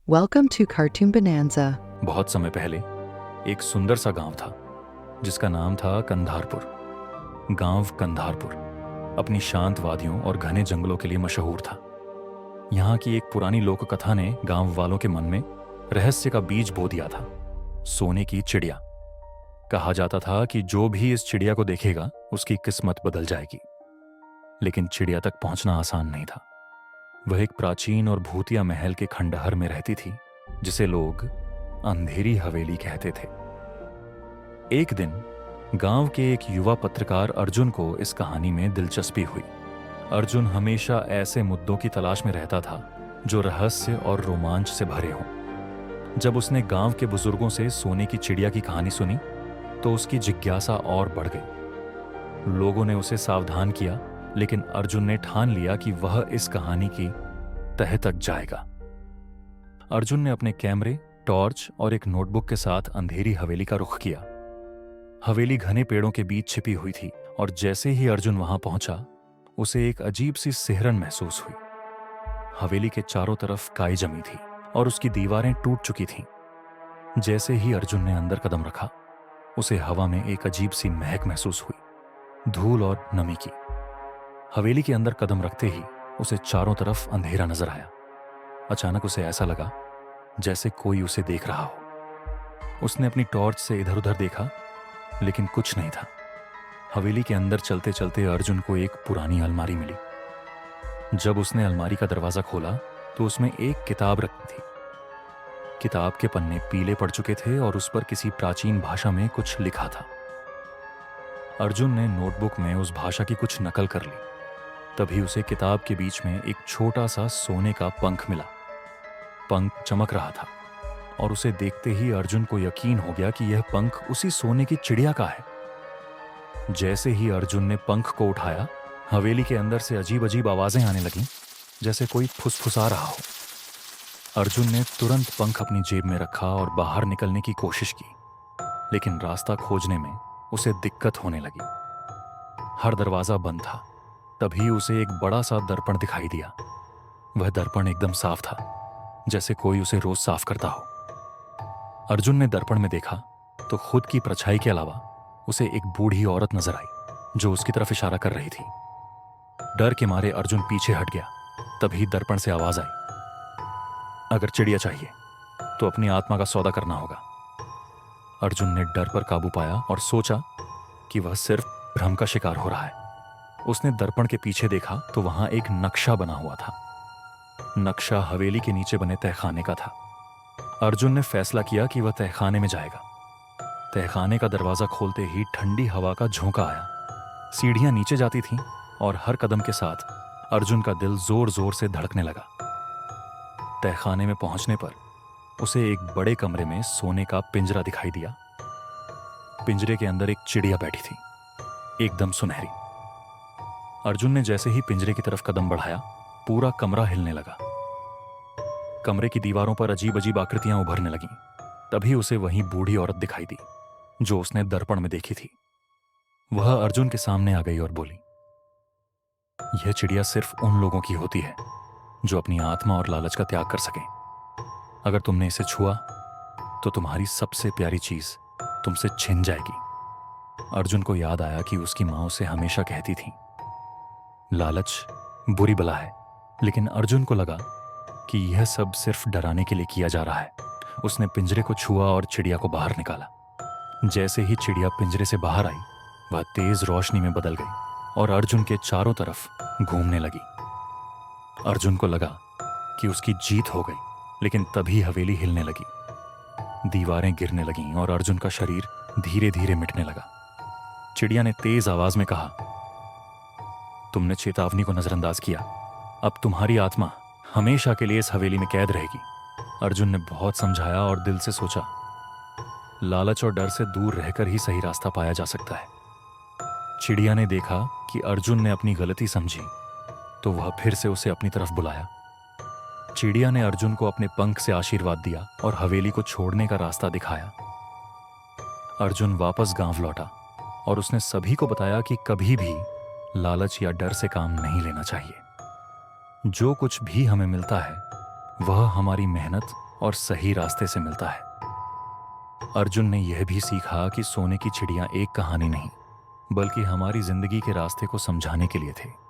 Welcome to Cartoon Bonanza. बहुत समय पहले एक सुंदर सा गांव था जिसका नाम था कंधारपुर। गांव कंधारपुर अपनी शांत वादियों और घने जंगलों के लिए मशहूर था। यहाँ की एक पुरानी लोक कथा ने गांव वालों के मन में रहस्य का बीज बो दिया था। सोने की चिड़िया। कहा जाता था कि जो भी इस चिड़िया को देखेगा उसकी किस्मत बदल जाएगी। लेकिन चिड़िया तक पहुंचना आसान नहीं था। वह एक प्राचीन और भूतिया महल के खंडहर में रहती थी जिसे लोग अंधेरी हवेली कहते थे। एक दिन गांव के एक युवा पत्रकार अर्जुन को इस कहानी में दिलचस्पी हुई। अर्जुन हमेशा ऐसे मुद्दों की तलाश में रहता था जो रहस्य और रोमांच से भरे हों। जब उसने गांव के बुजुर्गों से सोने की चिड़िया की कहानी सुनी तो उसकी जिज्ञासा और बढ़ गई। लोगों ने उसे सावधान किया, लेकिन अर्जुन ने ठान लिया कि वह इस कहानी की तह तक जाएगा। अर्जुन ने अपने कैमरे, टॉर्च और एक नोटबुक के साथ अंधेरी हवेली का रुख किया। हवेली घने पेड़ों के बीच छिपी हुई थी और जैसे ही अर्जुन वहां पहुंचा उसे एक अजीब सी सिहरन महसूस हुई। हवेली के चारों तरफ काई जमी थी और उसकी दीवारें टूट चुकी थीं। जैसे ही अर्जुन ने अंदर कदम रखा उसे हवा में एक अजीब सी महक महसूस हुई, धूल और नमी की। हवेली के अंदर कदम रखते ही उसे चारों तरफ अंधेरा नजर आया। अचानक उसे ऐसा लगा जैसे कोई उसे देख रहा हो। उसने अपनी टॉर्च से इधर उधर देखा, लेकिन कुछ नहीं था। हवेली के अंदर चलते चलते अर्जुन को एक पुरानी अलमारी मिली। जब उसने अलमारी का दरवाजा खोला तो उसमें एक किताब रखी थी। किताब के पन्ने पीले पड़ चुके थे और उस पर किसी प्राचीन भाषा में कुछ लिखा था। अर्जुन ने नोटबुक में उस भाषा की कुछ नकल कर ली। तभी उसे किताब के बीच में एक छोटा सा सोने का पंख मिला। पंख चमक रहा था और उसे देखते ही अर्जुन को यकीन हो गया कि यह पंख उसी सोने की चिड़िया का है। जैसे ही अर्जुन ने पंख को उठाया, हवेली के अंदर से अजीब अजीब आवाजें आने लगीं, जैसे कोई फुसफुसा रहा हो। अर्जुन ने तुरंत पंख अपनी जेब में रखा और बाहर निकलने की कोशिश की, लेकिन रास्ता खोजने में उसे दिक्कत होने लगी। हर दरवाजा बंद था। तभी उसे एक बड़ा सा दर्पण दिखाई दिया। वह दर्पण एकदम साफ था, जैसे कोई उसे रोज साफ करता हो। अर्जुन ने दर्पण में देखा तो खुद की परछाई के अलावा उसे एक बूढ़ी औरत नजर आई जो उसकी तरफ इशारा कर रही थी। डर के मारे अर्जुन पीछे हट गया। तभी दर्पण से आवाज आई, अगर चिड़िया चाहिए तो अपनी आत्मा का सौदा करना होगा। अर्जुन ने डर पर काबू पाया और सोचा कि वह सिर्फ भ्रम का शिकार हो रहा है। उसने दर्पण के पीछे देखा तो वहां एक नक्शा बना हुआ था। नक्शा हवेली के नीचे बने तहखाने का था। अर्जुन ने फैसला किया कि वह तहखाने में जाएगा। तहखाने का दरवाजा खोलते ही ठंडी हवा का झोंका आया। सीढ़ियां नीचे जाती थीं और हर कदम के साथ अर्जुन का दिल जोर जोर से धड़कने लगा। तहखाने में पहुंचने पर उसे एक बड़े कमरे में सोने का पिंजरा दिखाई दिया। पिंजरे के अंदर एक चिड़िया बैठी थी, एकदम सुनहरी। अर्जुन ने जैसे ही पिंजरे की तरफ कदम बढ़ाया, पूरा कमरा हिलने लगा। कमरे की दीवारों पर अजीब अजीब आकृतियां उभरने लगीं। तभी उसे वहीं बूढ़ी औरत दिखाई दी जो उसने दर्पण में देखी थी। वह अर्जुन के सामने आ गई और बोली, यह चिड़िया सिर्फ उन लोगों की होती है जो अपनी आत्मा और लालच का त्याग कर सकें। अगर तुमने इसे छुआ तो तुम्हारी सबसे प्यारी चीज तुमसे छिन जाएगी। अर्जुन को याद आया कि उसकी मां उसे हमेशा कहती थी, लालच बुरी बला है। लेकिन अर्जुन को लगा कि यह सब सिर्फ डराने के लिए किया जा रहा है। उसने पिंजरे को छुआ और चिड़िया को बाहर निकाला। जैसे ही चिड़िया पिंजरे से बाहर आई, वह तेज रोशनी में बदल गई और अर्जुन के चारों तरफ घूमने लगी। अर्जुन को लगा कि उसकी जीत हो गई, लेकिन तभी हवेली हिलने लगी। दीवारें गिरने लगीं और अर्जुन का शरीर धीरे धीरे मिटने लगा। चिड़िया ने तेज आवाज में कहा, तुमने चेतावनी को नजरअंदाज किया। अब तुम्हारी आत्मा हमेशा के लिए इस हवेली में कैद रहेगी। अर्जुन ने बहुत समझाया और दिल से सोचा, लालच और डर से दूर रहकर ही सही रास्ता पाया जा सकता है। चिड़िया ने देखा कि अर्जुन ने अपनी गलती समझी तो वह फिर से उसे अपनी तरफ बुलाया। चिड़िया ने अर्जुन को अपने पंख से आशीर्वाद दिया और हवेली को छोड़ने का रास्ता दिखाया। अर्जुन वापस गांव लौटा और उसने सभी को बताया कि कभी भी लालच या डर से काम नहीं लेना चाहिए। जो कुछ भी हमें मिलता है वह हमारी मेहनत और सही रास्ते से मिलता है। अर्जुन ने यह भी सीखा कि सोने की चिड़िया एक कहानी नहीं, बल्कि हमारी जिंदगी के रास्ते को समझाने के लिए थे।